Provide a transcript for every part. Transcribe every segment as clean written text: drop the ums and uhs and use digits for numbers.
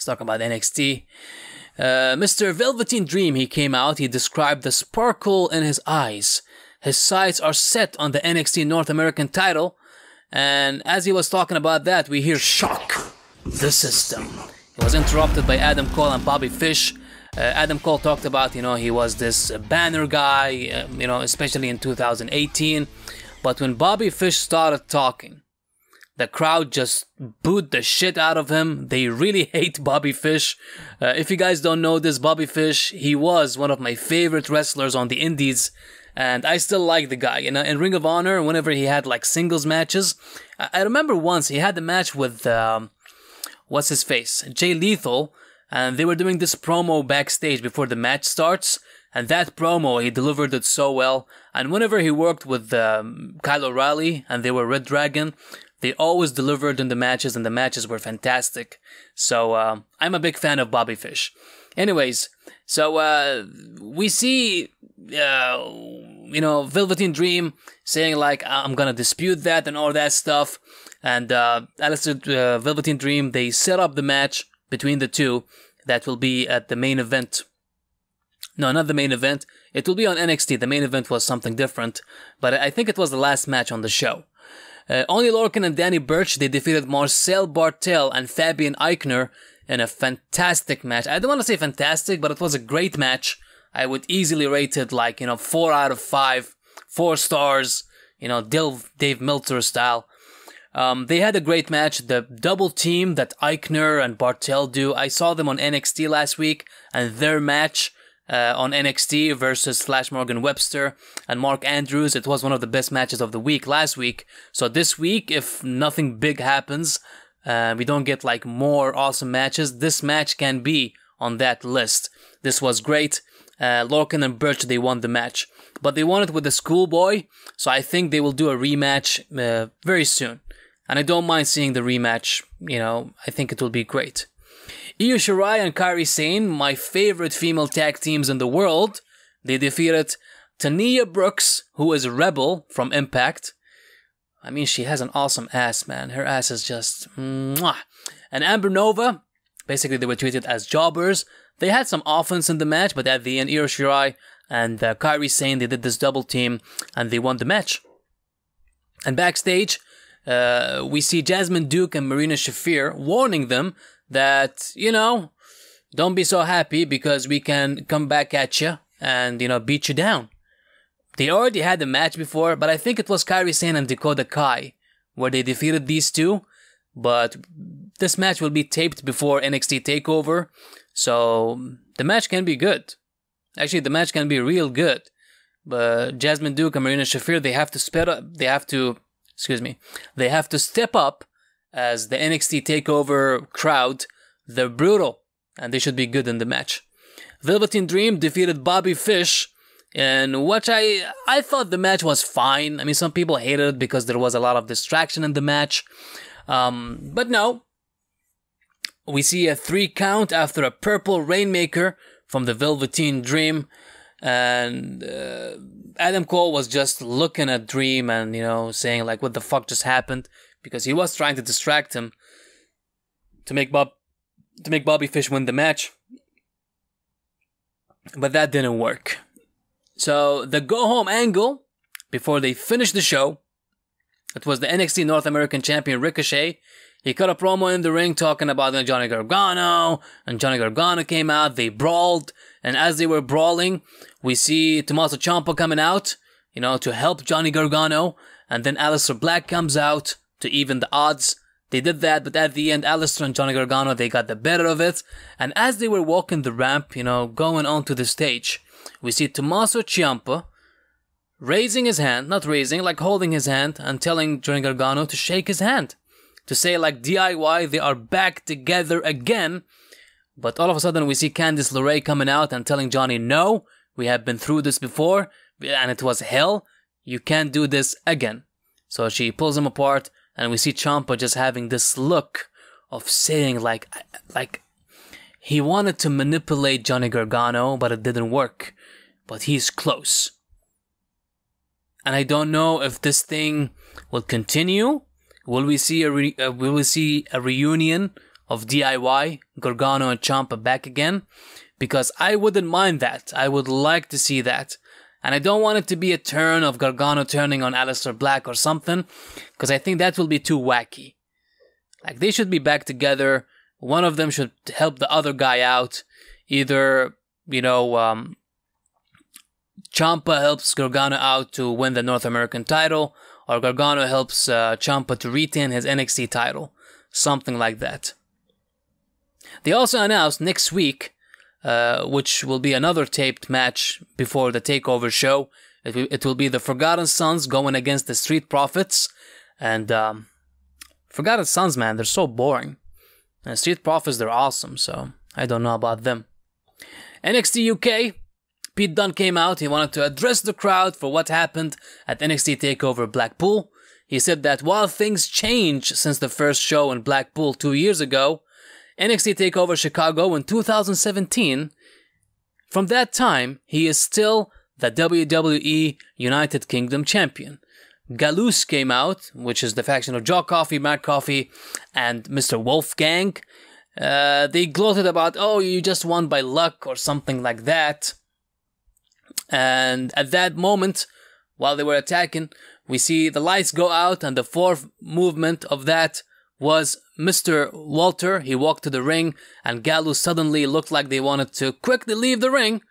talking about NXT. Mr. Velveteen Dream, he came out. He described the sparkle in his eyes. His sights are set on the NXT North American title. And as he was talking about that, we hear shock the system. He was interrupted by Adam Cole and Bobby Fish. Adam Cole talked about, he was this banner guy, especially in 2018. But when Bobby Fish started talking, the crowd just booed the shit out of him. They really hate Bobby Fish. If you guys don't know this, Bobby Fish, he was one of my favorite wrestlers on the indies. And I still like the guy. In Ring of Honor, whenever he had like singles matches, I remember once he had a match with, what's his face? Jay Lethal. And they were doing this promo backstage before the match starts. And that promo, he delivered it so well. And whenever he worked with Kyle O'Reilly and they were Red Dragon, they always delivered in the matches and the matches were fantastic. So I'm a big fan of Bobby Fish. Anyways, so we see, Velveteen Dream saying like, I'm going to dispute that and all that stuff. And Velveteen Dream, they set up the match between the two that will be at the main event. No, not the main event. It will be on NXT. The main event was something different, but I think it was the last match on the show. Only Lorcan and Danny Burch, they defeated Marcel Bartel and Fabian Eichner in a fantastic match. I don't want to say fantastic, but it was a great match. I would easily rate it like, 4 out of 5, 4 stars, Dave Meltzer style. They had a great match. The double team that Eichner and Bartel do, I saw them on NXT last week, and their match on NXT versus Flash Morgan Webster and Mark Andrews, it was one of the best matches of the week last week. So this week, if nothing big happens, we don't get like more awesome matches, this match can be on that list. This was great. Lorcan and Burch, they won the match. But they won it with the Schoolboy, so I think they will do a rematch very soon. And I don't mind seeing the rematch, I think it will be great. Io Shirai and Kairi Sane, my favorite female tag teams in the world, they defeated Tania Brooks, who is Rebel from Impact. I mean, she has an awesome ass, man. Her ass is just mwah. And Amber Nova, basically they were treated as jobbers. They had some offense in the match, but at the end, Io Shirai and Kairi Sane, they did this double team and they won the match. And backstage, we see Jasmine Duke and Marina Shafir warning them that, don't be so happy because we can come back at you and, beat you down. They already had the match before, but I think it was Kairi Sane and Dakota Kai where they defeated these two. But this match will be taped before NXT TakeOver, so the match can be good. Actually, the match can be real good. But Jasmine Duke and Marina Shafir, they have to step up as the NXT TakeOver crowd. They're brutal, and they should be good in the match. Velveteen Dream defeated Bobby Fish, in which I thought the match was fine. I mean, some people hated it because there was a lot of distraction in the match. But no. We see a 3 count after a purple Rainmaker from the Velveteen Dream. And Adam Cole was just looking at Dream and, saying like, what the fuck just happened? Because he was trying to distract him to make Bobby Fish win the match. But that didn't work. So the go-home angle, before they finished the show, it was the NXT North American Champion Ricochet. He cut a promo in the ring talking about Johnny Gargano, and Johnny Gargano came out, they brawled, and as they were brawling, we see Tommaso Ciampa coming out, to help Johnny Gargano, and then Aleister Black comes out to even the odds. They did that, but at the end, Aleister and Johnny Gargano, they got the better of it, and as they were walking the ramp, going onto the stage, we see Tommaso Ciampa raising his hand, not raising, like holding his hand, and telling Johnny Gargano to shake his hand. To say like DIY, they are back together again. But all of a sudden we see Candice LeRae coming out and telling Johnny, no, we have been through this before, and it was hell. You can't do this again. So she pulls him apart, and we see Ciampa just having this look of saying like he wanted to manipulate Johnny Gargano, but it didn't work. But he's close. And I don't know if this thing will continue. Will we see a reunion of DIY, Gargano and Ciampa back again, because I wouldn't mind that. I would like to see that. And I don't want it to be a turn of Gargano turning on Aleister Black or something, because I think that will be too wacky. Like, they should be back together. One of them should help the other guy out. Either, Ciampa helps Gargano out to win the North American title, or Gargano helps Ciampa to retain his NXT title. Something like that. They also announced next week, which will be another taped match before the TakeOver show. It will be the Forgotten Sons going against the Street Profits. And Forgotten Sons, man, they're so boring. And Street Profits, they're awesome, so I don't know about them. NXT UK, Pete Dunne came out. He wanted to address the crowd for what happened at NXT TakeOver Blackpool. He said that while things changed since the first show in Blackpool 2 years ago, NXT TakeOver Chicago in 2017, from that time, he is still the WWE United Kingdom champion. Gallus came out, which is the faction of Joe Coffey, Matt Coffey, and Mr. Wolfgang. They gloated about, oh, you just won by luck or something like that. And at that moment, while they were attacking, we see the lights go out, and the fourth movement of that was Mr. Walter. He walked to the ring, and Gallus suddenly looked like they wanted to quickly leave the ring.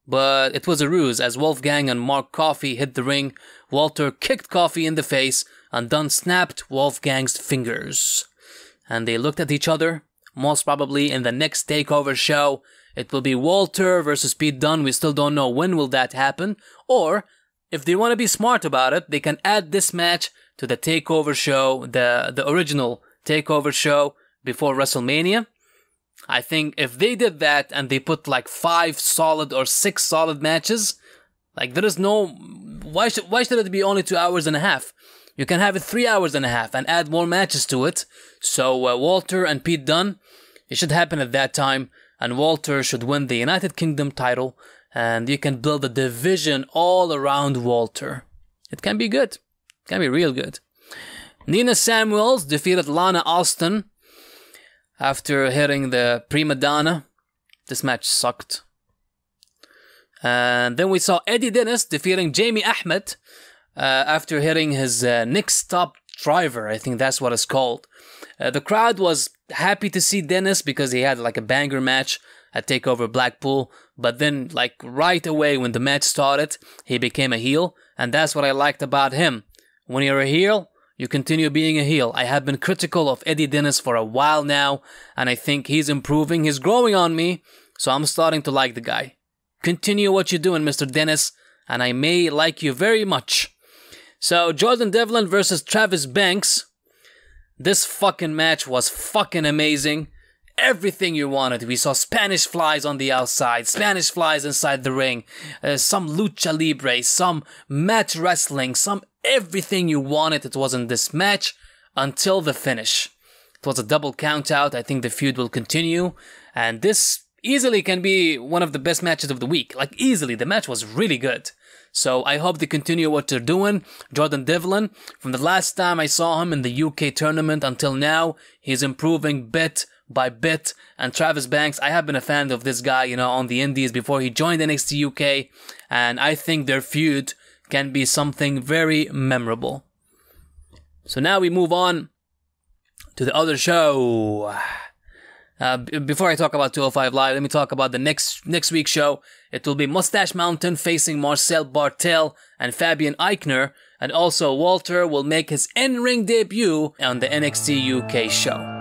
But it was a ruse, as Wolfgang and Mark Coffey hit the ring. Walter kicked Coffey in the face, and Dunne snapped Wolfgang's fingers. And they looked at each other. Most probably in the next TakeOver show, it will be Walter versus Pete Dunne. We still don't know when will that happen. Or, if they want to be smart about it, they can add this match to the TakeOver show, the original TakeOver show before WrestleMania. I think if they did that and they put like 5 solid or 6 solid matches, like there is no... Why should it be only 2 hours and a half? You can have it 3 hours and a half and add more matches to it. So Walter and Pete Dunne, it should happen at that time. And Walter should win the United Kingdom title. And you can build a division all around Walter. It can be good. It can be real good. Nina Samuels defeated Lana Austin after hitting the Prima Donna. This match sucked. And then we saw Eddie Dennis defeating Jamie Ahmed after hitting his Nick Stop Driver. I think that's what it's called. The crowd was happy to see Dennis because he had like a banger match at TakeOver Blackpool. But then like right away when the match started, he became a heel. And that's what I liked about him. When you're a heel, you continue being a heel. I have been critical of Eddie Dennis for a while now, and I think he's improving. He's growing on me, so I'm starting to like the guy. Continue what you're doing, Mr. Dennis, and I may like you very much. So, Jordan Devlin versus Travis Banks. This fucking match was fucking amazing. Everything you wanted. We saw Spanish flies on the outside, Spanish flies inside the ring, some lucha libre, some mat wrestling, some everything you wanted. It was in this match until the finish. It was a double count out. I think the feud will continue, and this easily can be one of the best matches of the week. Like easily, the match was really good. So I hope they continue what they're doing. Jordan Devlin, from the last time I saw him in the UK tournament until now, he's improving bit by bit. And Travis Banks, I have been a fan of this guy, on the indies before he joined NXT UK, and I think their feud can be something very memorable. So now we move on to the other show. Before I talk about 205 Live, let me talk about the next week's show. It will be Mustache Mountain facing Marcel Bartel and Fabian Eichner, and also Walter will make his in-ring debut on the NXT UK show.